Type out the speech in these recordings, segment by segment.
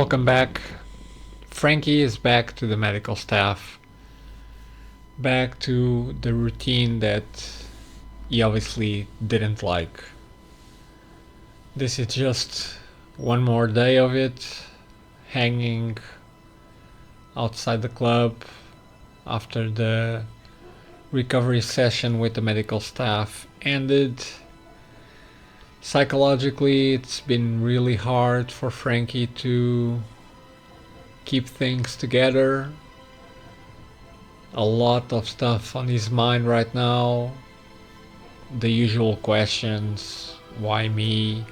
Welcome back. Frankie is back to the medical staff, back to the routine that he obviously didn't like. This is just one more day of it, hanging outside the club after the recovery session with the medical staff ended. Psychologically, it's been really hard for Frankie to keep things together. A lot of stuff on his mind right now. The usual questions: why me?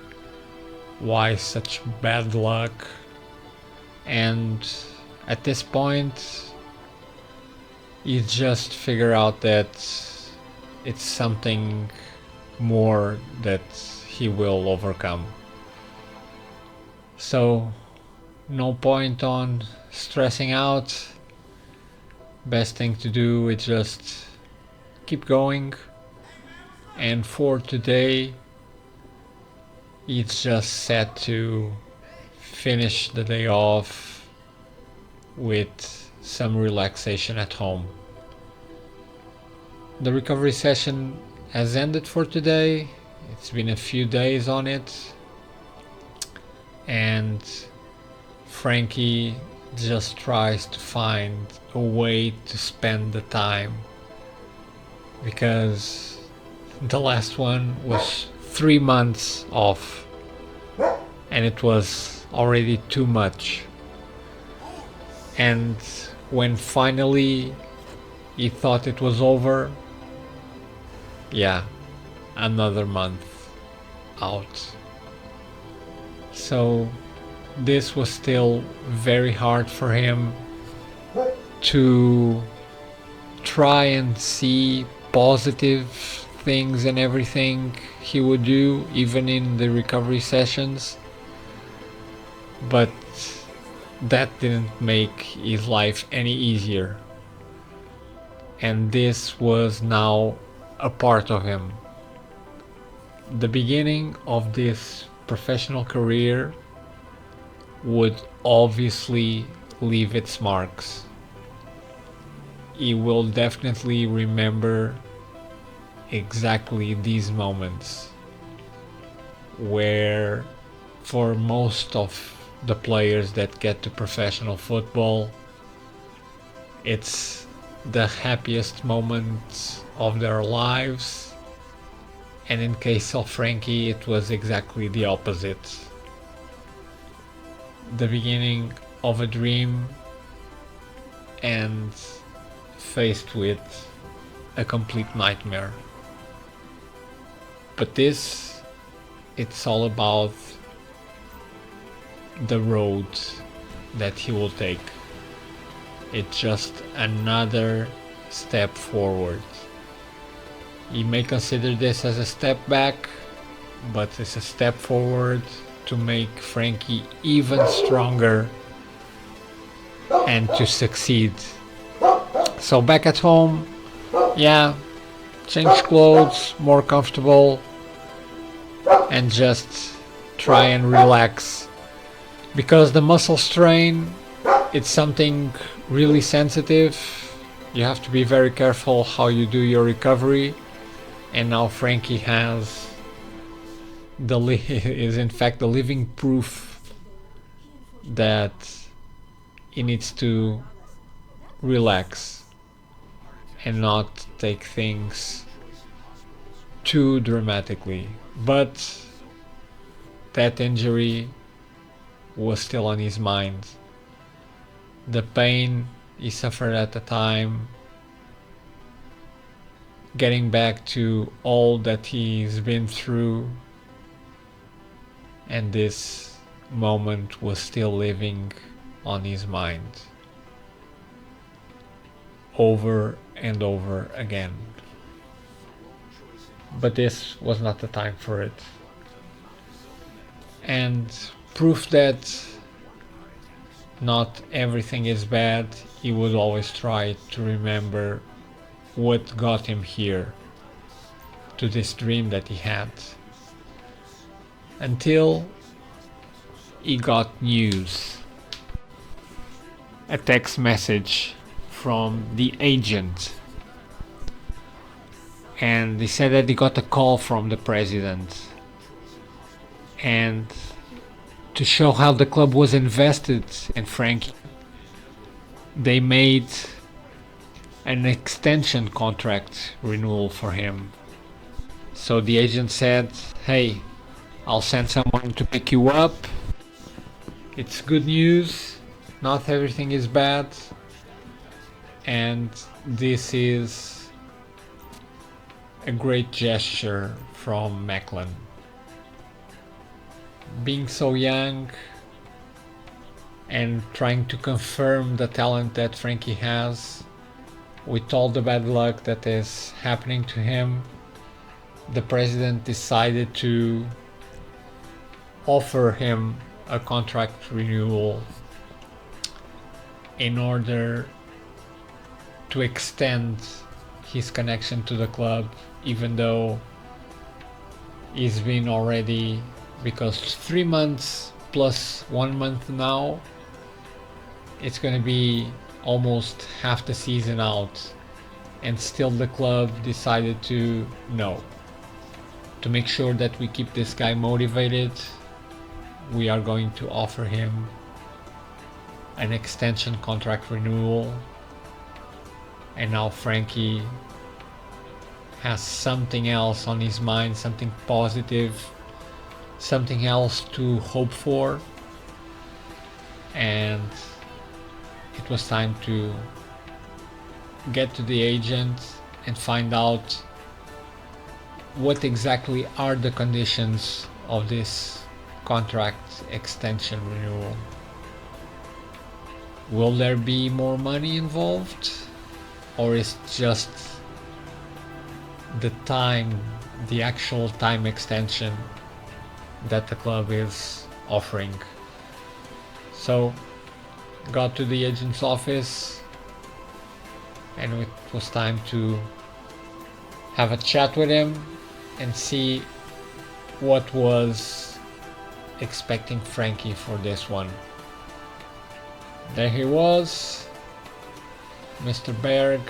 Why such bad luck? And at this point, you just figure out that it's something more that he will overcome. So, no point on stressing out. Best thing to do is just keep going. And for today, it's just set to finish the day off with some relaxation at home. The recovery session has ended for today. It's been a few days on it, and Frankie just tries to find a way to spend the time, because the last one was 3 months off and it was already too much. And when finally he thought it was over, another month out. So this was still very hard for him to try and see positive things and everything he would do, even in the recovery sessions. But that didn't make his life any easier. And this was now a part of him. The beginning of this professional career would obviously leave its marks. He will definitely remember exactly these moments where, for most of the players that get to professional football, it's the happiest moments of their lives. And in case of Frankie, it was exactly the opposite. The beginning of a dream and faced with a complete nightmare. But this, it's all about the road that he will take. It's just another step forward. You may consider this as a step back, but it's a step forward to make Frankie even stronger and to succeed. So back at home, change clothes, more comfortable, and just try and relax. Because the muscle strain, it's something really sensitive. You have to be very careful how you do your recovery. And now Frankie is in fact the living proof that he needs to relax and not take things too dramatically. But that injury was still on his mind. The pain he suffered at the time, getting back to all that he's been through, and this moment was still living on his mind over and over again. But this was not the time for it. And proof that not everything is bad, he would always try to remember what got him here, to this dream that he had. Until he got news a text message from the agent, and they said that they got a call from the president, and to show how the club was invested in Frankie, they made an extension contract renewal for him. So the agent said, hey, I'll send someone to pick you up. It's good news. Not everything is bad. And this is a great gesture from Macklin. Being so young and trying to confirm the talent that Frankie has with all the bad luck that is happening to him, the president decided to offer him a contract renewal in order to extend his connection to the club, even though he's been already, because 3 months plus 1 month now, it's going to be almost half the season out, and still the club decided to to make sure that we keep this guy motivated, we are going to offer him an extension contract renewal. And now Frankie has something else on his mind, something positive, something else to hope for, and it was time to get to the agent and find out what exactly are the conditions of this contract extension renewal. Will there be more money involved, or is it just the actual time extension that the club is offering? So got to the agent's office, and it was time to have a chat with him and see what was expecting Frankie for this one. There he was, Mr. Berg,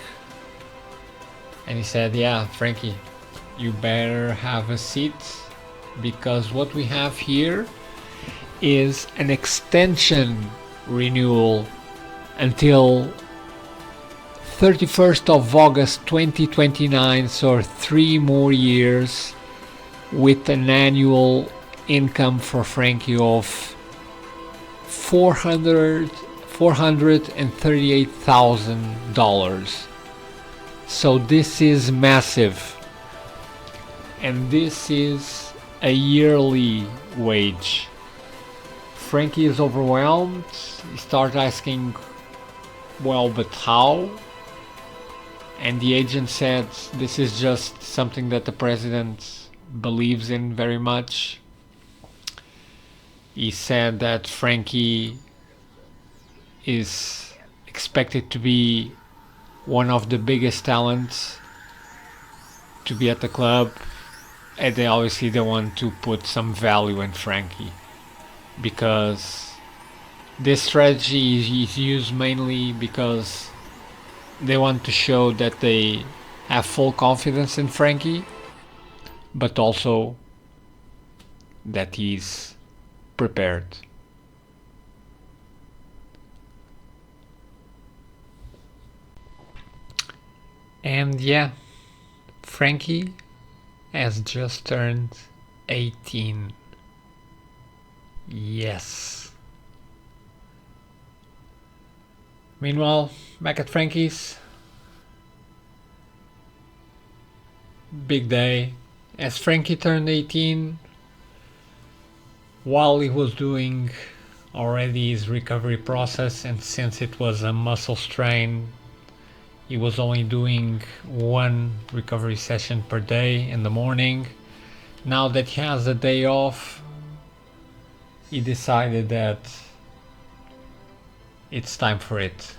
and he said, yeah, Frankie, you better have a seat, because what we have here is an extension renewal until 31st of August 2029, so 3 more years, with an annual income for Frankie of $438,000. So this is massive, and this is a yearly wage. Frankie is overwhelmed. He starts asking, well, but how? And the agent said this is just something that the president believes in very much. He said that Frankie is expected to be one of the biggest talents to be at the club, and they obviously want to put some value in Frankie, because this strategy is used mainly because they want to show that they have full confidence in Frankie, but also that he's prepared. And yeah, Frankie has just turned 18. Yes. Meanwhile, back at Frankie's, big day. As Frankie turned 18, while he was doing already his recovery process, and since it was a muscle strain, he was only doing 1 recovery session per day in the morning. Now that he has a day off, he decided that it's time for it,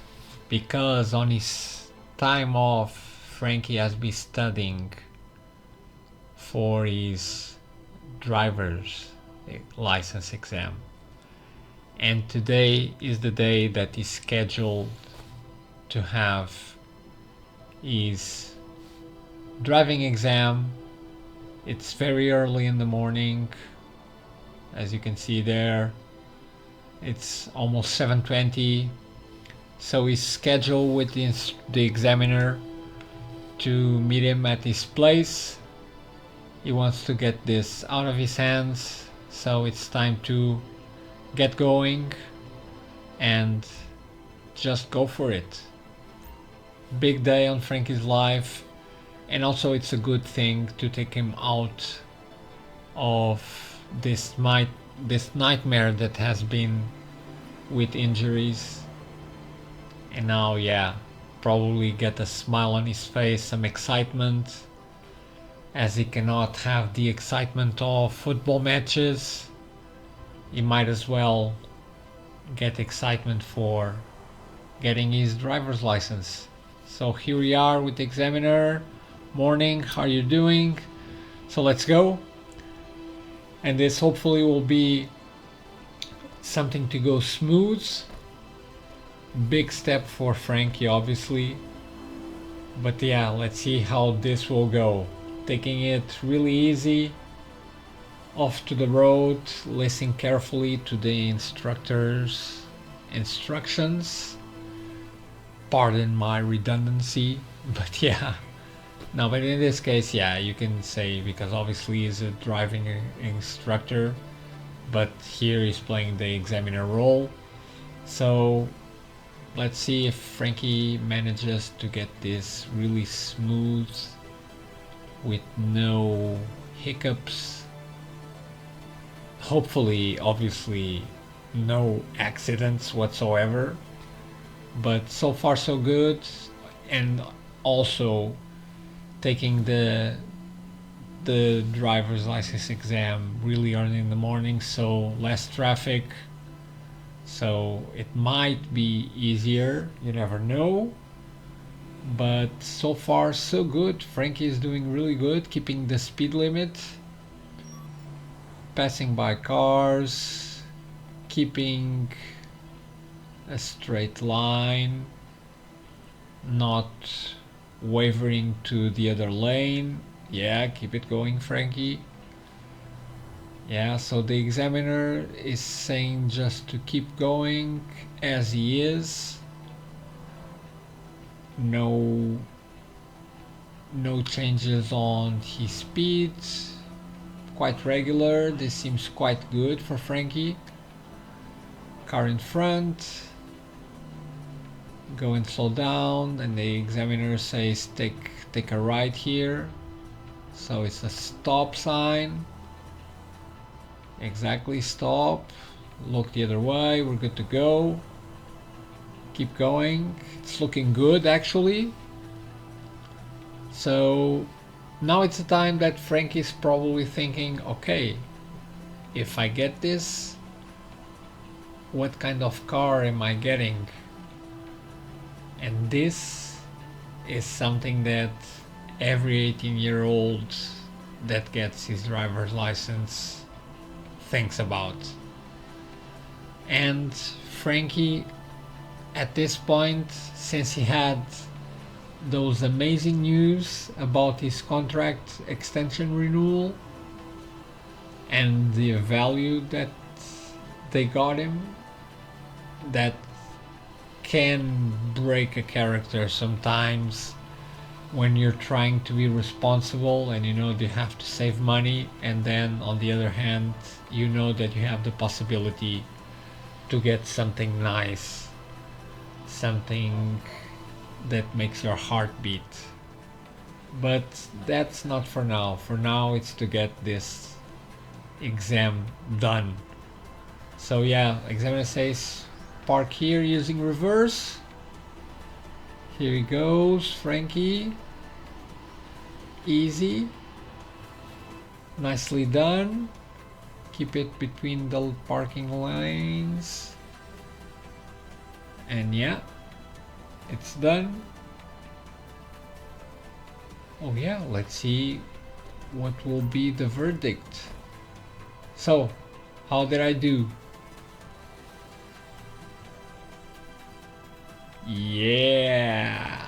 because on his time off, Frankie has been studying for his driver's license exam. And today is the day that is scheduled to have his driving exam. It's very early in the morning, as you can see there. It's almost 7:20, so he's scheduled with the examiner to meet him at his place. He wants to get this out of his hands, so it's time to get going and just go for it. Big day on Frankie's life, and also it's a good thing to take him out of this nightmare that has been with injuries. And now, yeah, probably get a smile on his face, some excitement, as he cannot have the excitement of football matches. He might as well get excitement for getting his driver's license. So here we are with the examiner. Morning, how are you doing? So let's go. And this hopefully will be something to go smooth. Big step for Frankie, obviously. But yeah, let's see how this will go. Taking it really easy, off to the road, listen carefully to the instructor's instructions. Pardon my redundancy, but yeah. No, but in this case, yeah, you can say, because obviously he's a driving instructor, but here he's playing the examiner role. So let's see if Frankie manages to get this really smooth with no hiccups. Hopefully, obviously, no accidents whatsoever. But so far so good. And also taking the driver's license exam really early in the morning, so less traffic. So it might be easier, you never know. But so far so good. Frankie is doing really good, keeping the speed limit, passing by cars, keeping a straight line, not wavering to the other lane. Yeah, keep it going, Frankie. Yeah, so the examiner is saying just to keep going as he is. No changes on his speed. Quite regular. This seems quite good for Frankie. Car in front. Go and slow down, and the examiner says take a right here. So it's a stop sign. Exactly, stop. Look the other way. We're good to go. Keep going. It's looking good, actually. So now it's the time that Frankie's probably thinking, okay, if I get this, what kind of car am I getting? And this is something that every 18-year-old that gets his driver's license thinks about. And Frankie, at this point, since he had those amazing news about his contract extension renewal and the value that they got him, that can break a character sometimes when you're trying to be responsible and you know you have to save money, and then on the other hand you know that you have the possibility to get something nice, something that makes your heart beat. But that's not for now. For now it's to get this exam done. So yeah, examiner says park here using reverse. Here he goes, Frankie. Easy. Nicely done. Keep it between the parking lanes. And yeah, it's done. Oh yeah, let's see what will be the verdict. So, how did I do? Yeah!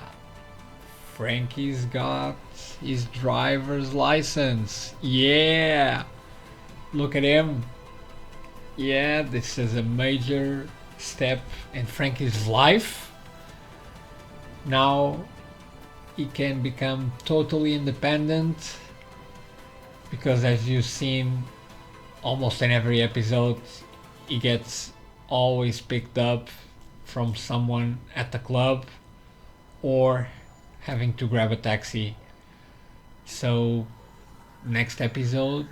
Frankie's got his driver's license. Yeah! Look at him. Yeah, this is a major step in Frankie's life. Now he can become totally independent because, as you've seen almost in every episode, he gets always picked up from someone at the club or having to grab a taxi. So, next episode,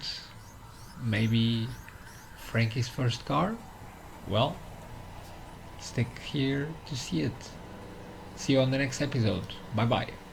maybe Frankie's first car? Well, stick here to see it. See you on the next episode. Bye bye.